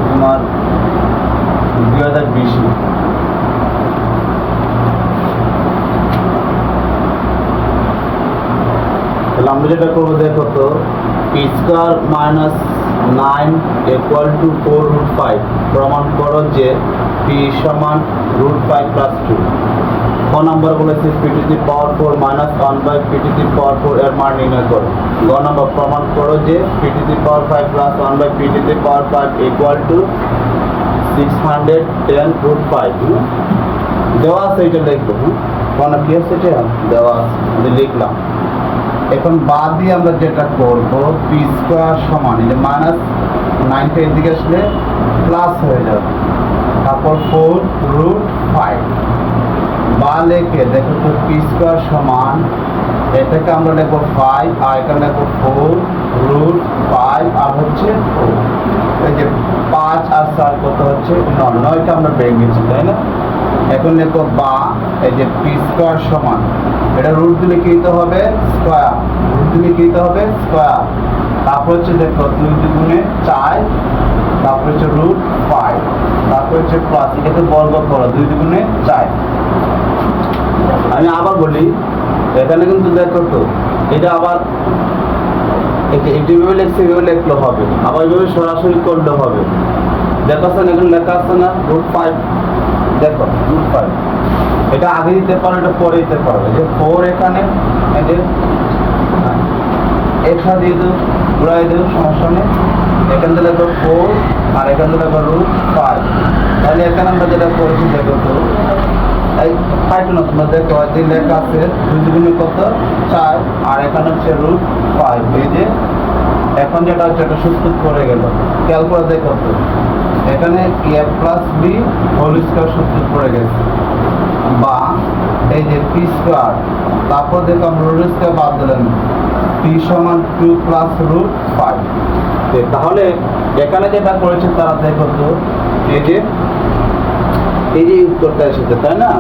তোমার 2020 তাহলে আমরা যেটা করবো দেখো তো P square minus 9 equal to 4√5 প্রমাণ করো যে পি সমান √5 প্লাস 2। ক নম্বর বলেছে p to the power 4 minus 1 by p to the power 4 এর মান নির্ণয় করো। গ নম্বর প্রমাণ করো যে p to the power 5 plus 1 by p to the power 5 equal to 610√5। দেওয়া আছে, এটা লিখবো। কোন কি আছে এটা দেওয়া আছে, আমি লিখলাম। এখন বাদ দিয়ে আমরা যেটা করব পি স্কয়ার সমান এটা মাইনাস 9টা এদিকে আসলে প্লাস হয়ে যাবে, তারপর 4√5 বা লেখে দেখো তো পি স্কয়ার সমান এটাকে আমরা লিখবো 5 আর এখানে লিখবো 4√5 আর হচ্ছে 4। এই যে 5 আর 4 কত হচ্ছে 9, 9টা আমরা ভেঙেছি তাই না। এখন লিখবো বা এই যে পি স্কয়ার সমান এটা রুট দিলে কি হতে হবে স্কয়ার, রুট দিলে কি হতে হবে স্কয়ার, তারপর হচ্ছে দেখো 2 দুগুণে 4, তারপর হচ্ছে √5, তারপর হচ্ছে প্লাস এটাকে বর্গ করো 2 দুগুণে 4। আমি আবার বলি এখানে কিন্তু দেখো তো এটা আবার এইভাবে লিখছে, এইভাবে লিখলে হবে, আবার এইভাবে সরাসরি করলে হবে। দেখাচ্ছেন এখানে লেখা আছে না √5, দেখো √5 এটা আগে দিতে পারো, এটা পরে দিতে পারো। যে 4 এখানে এই যে এক্সট্রা দিয়ে দেবো, ঘুরাই দেবো, সমস্যা নেই। এখান থেকে দেখো 4 আর এখান থেকে দেখো √5। তাহলে এখানে আমরা যেটা করেছি দেখো তো এই 5 না তোমরা দেখো যে লেখা আছে 2 দুগুণে কত 4 আর এখানে হচ্ছে √5। এই যে এখন যেটা হচ্ছে এটা সূত্র পড়ে গেল, খেয়াল করে দেখো তো এখানে a plus b whole square সূত্র পড়ে গেছে, বা এই যে পি স্কয়ার, তারপর দেখো আমরা রুট স্কয়ার বাদ দিলাম, পি সমান 2 প্লাস √5। তাহলে এখানে যেটা করেছে তারা দেখো তো এই যে উত্তরটা এসেছে তাই না।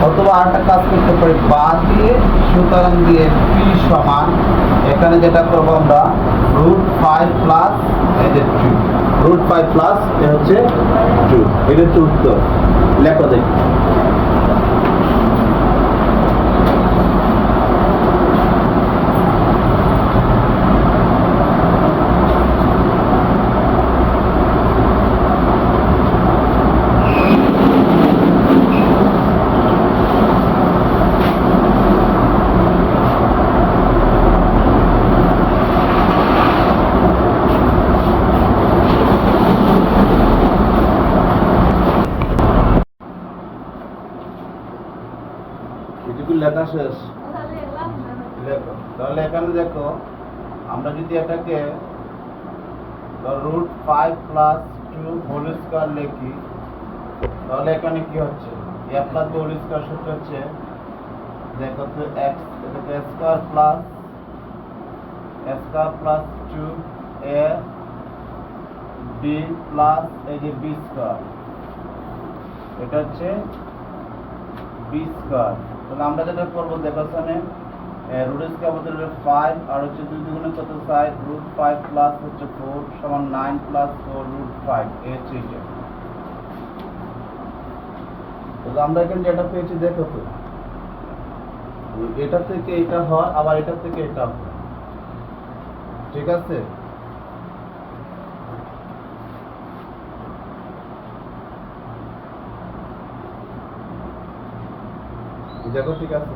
অথবা আরেকটা কাজ করতে পারি বাদ দিয়ে, সুতরাং দিয়ে পি সমান এখানে যেটা করবো আমরা √5 প্লাস এই যে 2, √5 প্লাস এ হচ্ছে 2, এটা হচ্ছে উত্তর। লেখো দেখি লেখা শেষ। তাহলে এখানে দেখো আমরা যদি এটাকে √5 প্লাস 2 হোল স্কয়ার লিখি তাহলে এখানে কি হচ্ছে a প্লাস হোল স্কয়ার সূত্র হচ্ছে দেখো তো x এটাকে square plus 2a b plus এই যে b স্কয়ার, এটা হচ্ছে b স্কয়ার। তাহলে আমরা যেটা করবো দেখো এখানে রুট স্কয়ার বদলে 5 আর হচ্ছে 2 দুগুণে কত 4, √5 প্লাস হচ্ছে 4 সমান 9 প্লাস 4√5 এর চেয়ে। তাহলে আমরা এখানে যেটা পেয়েছি দেখো তো এটা থেকে এটা হয় আবার এটা থেকে এটা হয়, ঠিক আছে। দেখো ঠিক আছে।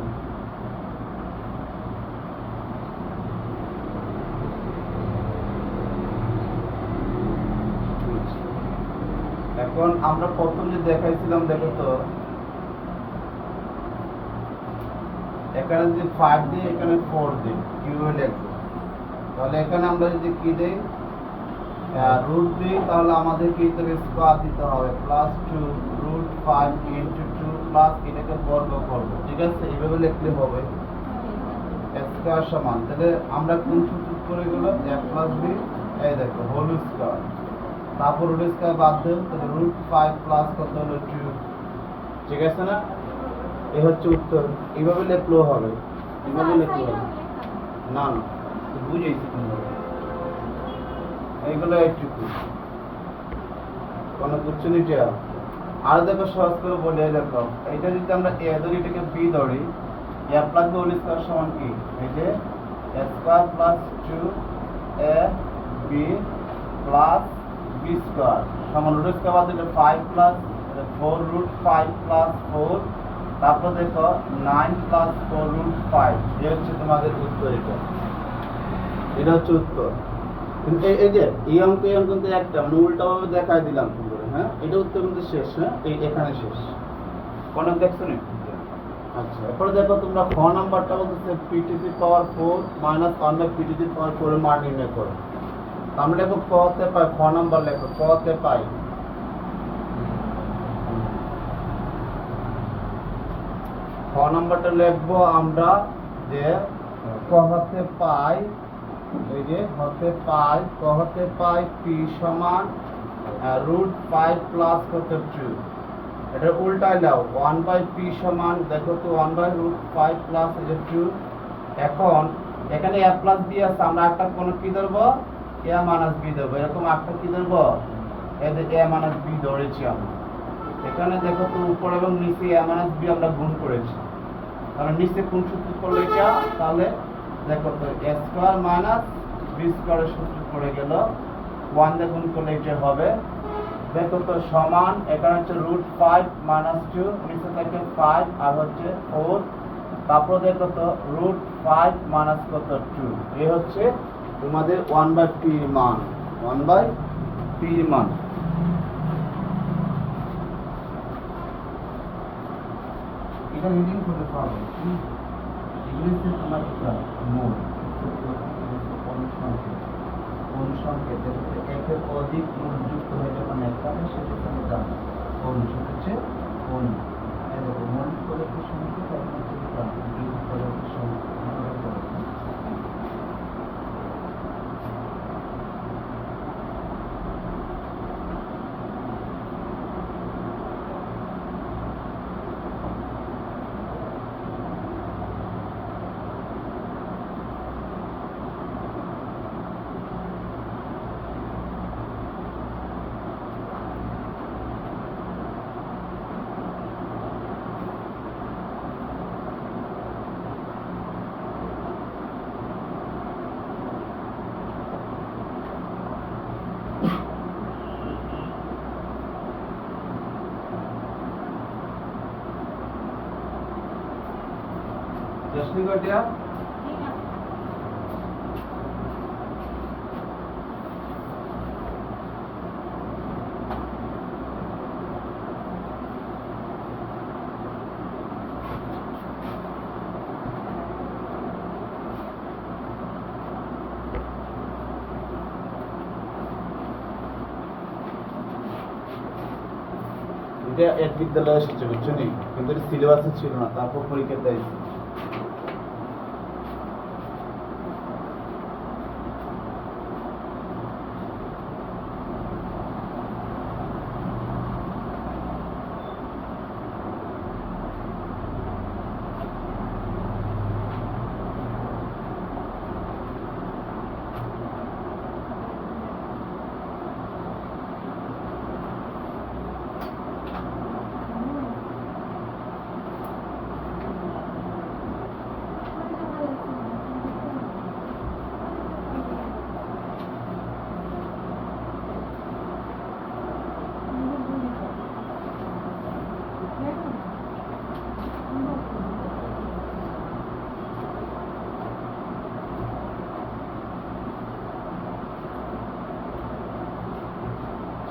এখন আমরা প্রথম যে দেখাইছিলাম দেখো তো এখানে যদি 5 দিই এখানে 4 দিই কিভাবে লিখবো, তাহলে এখানে আমরা যদি কি দেই রুট দিই তাহলে আমাদের কি স্কয়ার দিতে হবে প্লাস 2√5 ইনটু 2 প্লাস এটাকে বর্গ করব, ঠিক আছে। এইভাবে লিখলে হবে স্কয়ার সমান, তাহলে আমরা কোন সূত্র করে গেল a প্লাস b এই দেখো হোল স্কয়ার, তারপর রুট স্কয়ার বাদ দেব তাহলে √5 প্লাস কত হলো 2, ঠিক আছে না। এই হচ্ছে উত্তর। এইভাবে লিখলেও হবে, এইভাবে লিখলেও হবে। না না বুঝেছি তোমরা এইগুলো এইটুকু কোনো বুঝছো নিটা আর দেখো সহজ করে বলে দেখো এইটা যদি আমরা এ ধরি এটাকে বি ধরি এ প্লাস বি হোল স্কয়ার সমান কি এই যে এ square plus 2 A B plus B square সমান রুট স্কয়ার বাদ দিলে 5 প্লাস 4 রুট 5 প্লাস 4 তারপর দেখো 9 প্লাস 4 রুট 5 এই হচ্ছে তোমাদের উত্তর এটা হচ্ছে উত্তর কিন্তু এই যে এই অঙ্ক কিন্তু একটা মানে উল্টাভাবে দেখাই দিলাম পুরো হ্যাঁ এটা উত্তর কিন্তু শেষ হ্যাঁ এই এখানে শেষ কোন দেখছো না আচ্ছা এরপরে দেখো তোমরা খ নাম্বারটা বলতেছে p to the power 4 minus 1 by p to the power 4 এর মান নির্ণয় করো আমরা লেখো ক তে পাই খ নাম্বার লেখো ক তে পাই খ নাম্বারটা লিখবো আমরা যে ক হতে পাই এই যে হতে পাই ক হতে পাই পি সমান রুট 5 প্লাস কত 2 এটা উল্টাই দাও 1 বাই পি সমান দেখো তো 1 বাই রুট 5 প্লাস এই যে 2 এখন এখানে a প্লাস b আছে আমরা একটা কোন কি ধরব a মাইনাস b ধরব এরকম একটা কি ধরব এই যে a মাইনাস b ধরেছি আমরা এখানে দেখো তো উপর এবং নিচে a মাইনাস b আমরা গুণ করেছি কারণ নিচে কোন সূত্র করলে এটা তাহলে দেখো তো a স্কয়ার মাইনাস b স্কয়ারের সূত্র পড়ে গেল 1 দিয়ে গুণ করলে এটা হবে দেখো তো সমান এখানে হচ্ছে রুট 5 মাইনাস 2 নিচে থাকে 5 আর হচ্ছে 4 তারপর দেখো তো রুট 5 মাইনাস কত 2 এই হচ্ছে তোমাদের 1 বাই p মান 1 বাই p মান এটা রিডিং করে পাবো ইংলিশে তোমার এটা মোড কোন সংকেত একের অধিক মোড যুক্ত হয়ে যখন একটা হয় সেটা তুমি জানো কোন হচ্ছে কোন এরকম মোড করে কি সংকেত আপনার যুক্ত করে কি সংকেত जश्नी कर दिया এটা এক বিদ্যালয়ে এসেছে বুঝছো নি কিন্তু এটা সিলেবাসে ছিল না তারপর পরীক্ষাতে এসেছে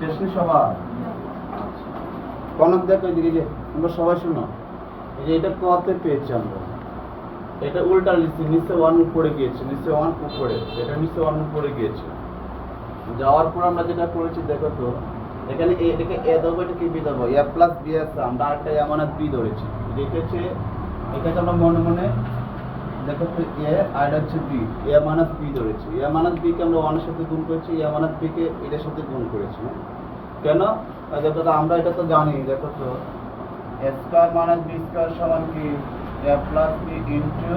শেষনি সবার কনক দেখো এদিকে যে তোমরা সবাই শোনো এই যে এটা কতে পেয়েছি আমরা এটা উল্টা লিখছি নিচে 1 উপরে গিয়েছে নিচে 1 উপরে এটা নিচে 1 উপরে গিয়েছে যাওয়ার পর আমরা যেটা করেছি দেখো তো এখানে এটাকে a দেবো এটাকে b দেবো a প্লাস b আছে আমরা একটা a মাইনাস b ধরেছি লিখেছে এটাকে আমরা মনে মনে দেখো তো a আর হচ্ছে b a মাইনাস b ধরেছি a মাইনাস b কে আমরা 1 এর সাথে গুণ করেছি a মাইনাস b কে এর সাথে গুণ করেছি কেন দেখো তো আমরা এটা তো জানি দেখো তো a square minus b square সমান কি a plus b into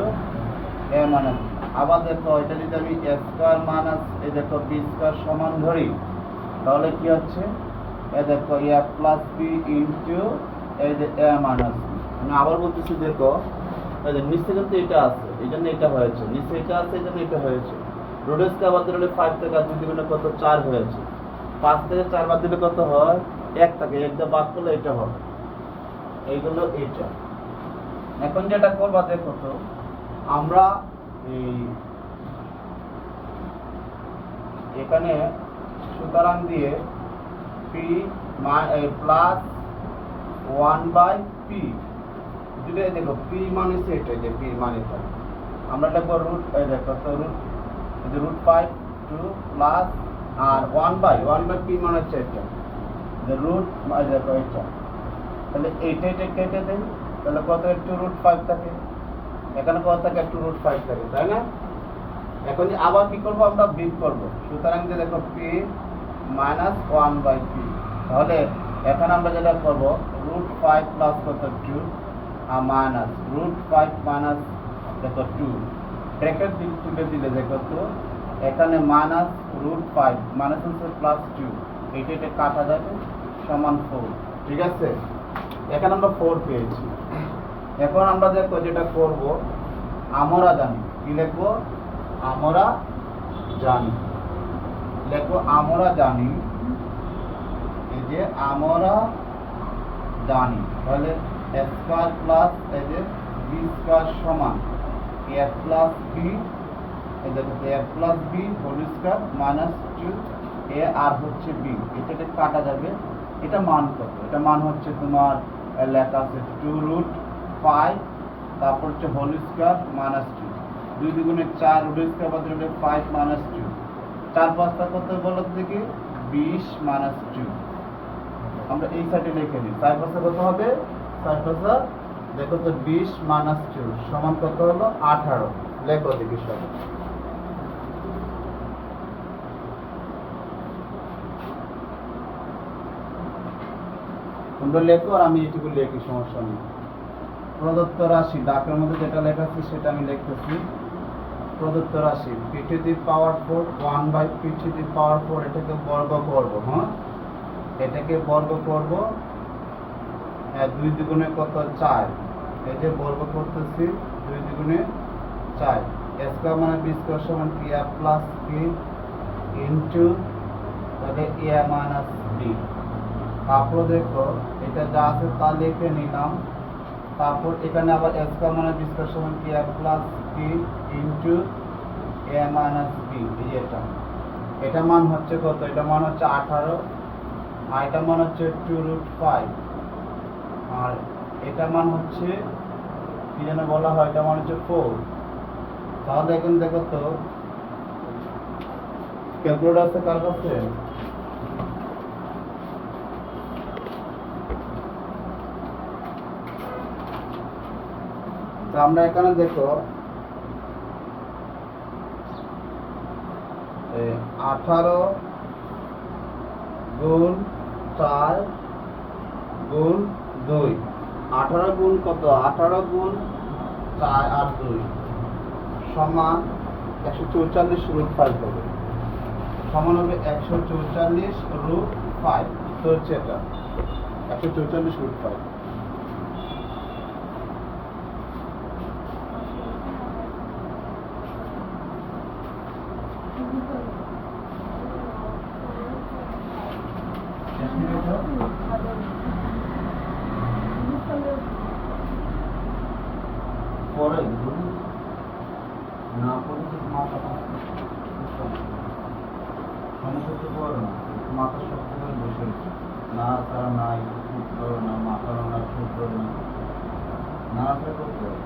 a minus b আবার দেখো এটা যদি আমি a স্কয়ার মাইনাস এই দেখো b স্কয়ার সমান ধরি, তাহলে কি হচ্ছে এই দেখো a প্লাস b ইনটু এই যে a মাইনাস b। আমি আবার বলতেছি দেখো এই যে নিচে কিন্তু এটা আছে, এই জন্য এটা হয়েছে, নিচে এটা আছে এই জন্য এটা হয়েছে। রুট স্কয়ার বাদ দিলে 5 থেকে 2 দ্বিগুণে কত 4 হয়েছে, 5 থেকে 4 বাদ দিলে কত হয় 1 থাকে, 1 দিয়ে বাদ করলে এটা হবে, এইগুলো এটা। এখন যেটা করবা দেখো তো আমরা এই এখানে সুতরাং দিয়ে p প্লাস 1/p যদি দেখো p মানে সেটা যে p মানে এটা আমরা লিখব রুট এই দেখো তো রুট এই রুট 5 2 প্লাস আর 1/p মানে হচ্ছে এটা যে রুট মানে দেখো এটা, তাহলে এইটা কেটে দেই, তাহলে কত একটু রুট 5 থাকে, এখানে কত থাকে একটু রুট 5 থাকে, তাই না? এখন আবার কি করব আমরা বিয়োগ করব, সুতরাং যে দেখো p মাইনাস 1/p, তাহলে এখানে আমরা যেটা করব রুট 5 প্লাস কত 2 আর মাইনাস রুট 5 মাইনাস দেখো 2 ব্র্যাকেট তুলে দিলে দেখো তো এখানে মাইনাস রুট 5 মাইনাস হচ্ছে প্লাস 2, এটা কাটা যাবে সমান 4, ঠিক আছে? এখানে আমরা 4 পেয়েছি। এখন আমরা দেখো যেটা করব আমরা জানি কি লিখবো, আমরা জানি লিখবো আমরা জানি, এই যে আমরা জানি, তাহলে a স্কয়ার প্লাস এই যে b স্কয়ার সমান a প্লাস b এই দেখো a plus b whole square minus 2 a আর হচ্ছে b, এটাকে কাটা যাবে, এটা মান কত, এটা মান হচ্ছে তোমার লেখা আছে 2 রুট 5 তারপর হচ্ছে হোল স্কয়ার মাইনাস 2, 2 দুগুণে 4 রুট স্কয়ার বাদ দিলে 5 মাইনাস 2, 4 5টা কত বলো দেখি 20 মাইনাস 2, আমরা এই সাইডে লিখে নিই 4 5 কত হবে 4 5 দেখো তো 20 মাইনাস 2 সমান কত হলো 18, লেখো দেখি সব তোমরা লেখো আর আমি এটুকু লিখি, সমস্যা নেই। প্রদত্ত রাশি ডাকের মধ্যে যেটা লেখা আছে সেটা আমি লিখতেছি, প্রদত্ত রাশি p to the power 4 1/p to the power 4, এটাকে বর্গ করব, হ্যাঁ এটাকে বর্গ করব, 2 দ্বিগুণে কত 4, এই যে বর্গ করতেছি 2 দ্বিগুণে 4, a স্কয়ার মানে b স্কয়ার সমান p প্লাস p ইনটু তাহলে a মাইনাস b, তারপর দেখো এটা যা আছে তা লিখে নিলাম, তারপর এখানে আবার a স্কয়ার মানে b স্কয়ার সমান p plus p into a minus b, এই এটা মান হচ্ছে কত, এটা মান হচ্ছে 18 আর এটা মান হচ্ছে 2 রুট 5 আর এটা মান হচ্ছে কি যেন বলা হয়, এটা মান হচ্ছে 4। তাহলে এখন দেখো তো ক্যালকুলেটর আছে কার কাছে, তো আমরা এখানে দেখো 18 গুণ 4 গুণ 2, 18 গুণ কত 18 গুণ 4 আর 2 সমান 144 রুট 5 হবে, সমান হবে 144 রুট 5, তো হচ্ছে এটা 144 রুট 5। পরে না পড়ে তো মাথা সমস্যা তো পড়ে না, মাথা শক্ত করে বসে না তারা নাই সূত্র না মাথার না সূত্র না আসলে করতে হবে।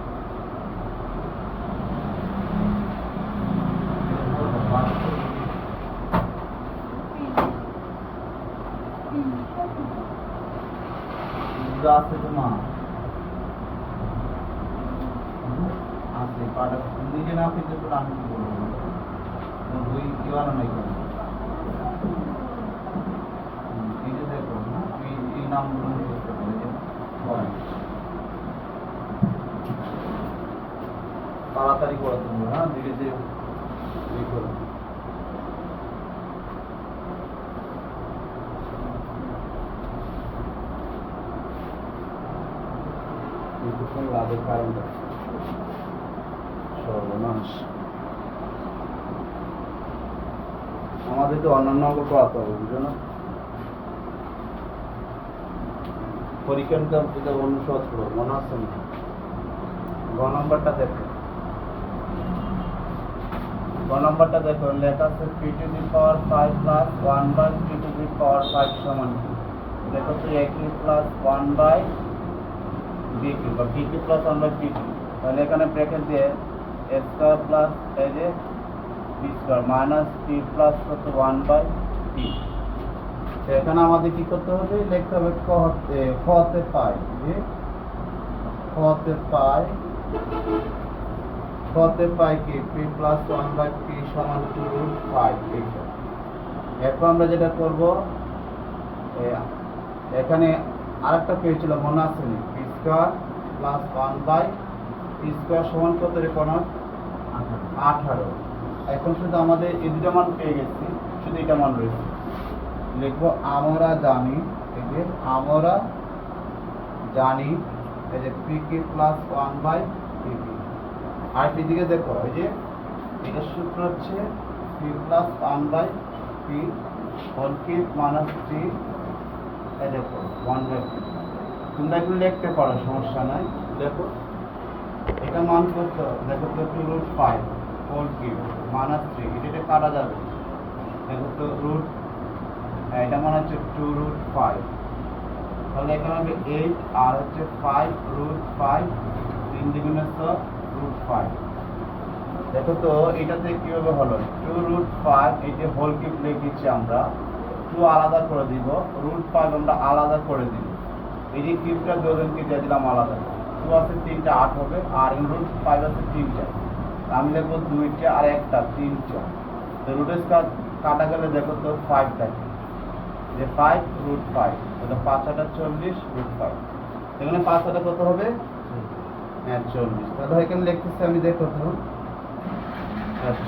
আছে তোমার আছে পাটা নিজে না পেতে তো আমি কি বলবো, বই কি বানো নাই কেন এই যে দেখো এই নামগুলো করতে পারে যে তাড়াতাড়ি করে তুমি, হ্যাঁ, ধীরে ধীরে ই করো। কিছুক্ষণ লাগে কারেন্ট, সর্বনাশ। আমাদের তো অন্যান্য অঙ্ক পড়াতে হবে, বুঝো না? পরীক্ষাটা অনুসরণ করো, মনে আছে না? গ নম্বরটা দেখো, গ নম্বরটা দেখো, লেখা আছে p to the power 5 plus 1 by p to the power 5 সমান কি? দেখো তো a cube plus 1 by b cube বা b cube plus 1 by p cube. তাহলে এখানে ব্র্যাকেট দিয়ে a স্কয়ার প্লাস এই যে b square minus p plus কত 1 বাই p। তো এখানে আমাদের কি করতে হবে, লিখতে হবে খতে পাই, যে খতে পাই কি p প্লাস 1 বাই p সমান 2√5। এরপর আমরা যেটা করব, এখানে আরেকটা পেয়েছিল, মনে আছে নি? p square plus 1 by p square সমান কত রে কোন 18। এখন শুধু আমাদের এই দুটো মান পেয়ে গেছি, শুধু এটা মান রয়েছে। লিখবো আমরা জানি, এই যে আমরা জানি এই যে p কি প্লাস 1 বাই p কি। আর এদিকে দেখো, এই যে এটা সূত্র হচ্ছে p plus 1 by p whole cube minus 3, এই দেখো 1 বাই p। তোমরা এগুলো লিখতে পারো, সমস্যা নাই। দেখো এটা মান কত, দেখো তো 2√5 হোল কিউব মাইনাস 3, এটা কাটা যাবে। দেখো তো রুট, এটা মানে হচ্ছে 2√5, তাহলে এখানে হবে 8 আর হচ্ছে 5√5, 3 দ্বিগুণে 6√5। দেখো তো এটাতে কিভাবে হলো, 2√5 এই যে হোল কিউব লিখেছি আমরা, 2 আলাদা করে দিব, √5 আমরা আলাদা করে দিব, এই যে কিউবটা দুজনকে দিয়ে দিলাম আলাদা, 2 আছে 3টা 8 হবে, আর √5 আছে 3টা, আমি লিখবো 2টা আর একটা 3টা। তো রুটের কাটা গেলে দেখো তো 5 থাকে, যে 5√5, তাহলে 5 8 40√5। এখানে 5 8 কত হবে, হ্যাঁ 40। তাহলে এখানে লিখতেছি আমি, দেখো তো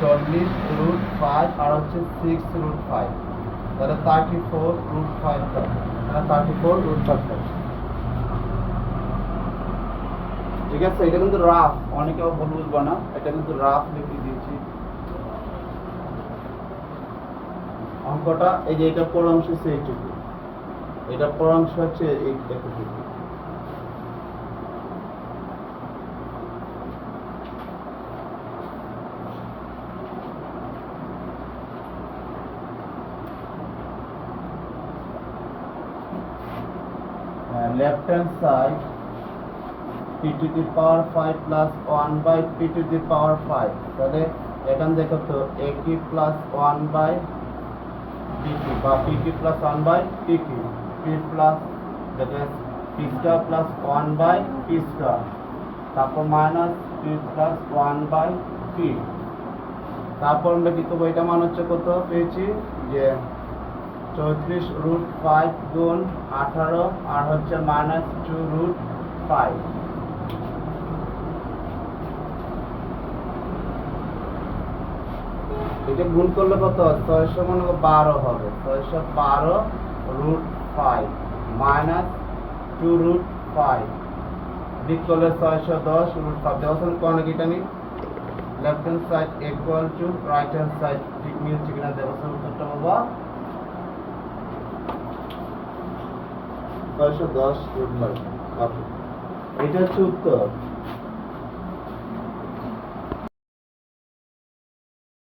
40√5 আর হচ্ছে 6√5, তাহলে 34√5 থাকে, তাহলে 34√5 থাকে। ঠিক আছে, এটা কিন্তু রাফ, অনেকে ভুল বুঝবো না, এটা কিন্তু রাফ লিখে দিয়েছি অঙ্কটা। এই যে এটা পর অংশ হচ্ছে এইটুকু, এটা পর অংশ হচ্ছে এইটুকু। left hand side p to the power 5 plus 1 by p to the power 5, তাহলে এখানে দেখো তো a cube plus 1 by b cube বা p cube plus 1 by p cube, p plus দেখো p square plus 1 by p square, তারপর minus p plus 1 by p। তারপর আমরা কি করবো, এটা মান হচ্ছে কত পেয়েছি, যে 34√5 গুণ 18 আর হচ্ছে মাইনাস 2√5। এটা গুণ করলে কত, 612 হবে, 612√5 মাইনাস 2√5, দিক করলে 610√5। দেখুন কোন এটা নি, left hand side equal to right hand side, ঠিক মিলছে কিনা দেখুন। উত্তরটা বাবা 610√5। এটা হচ্ছে উত্তর।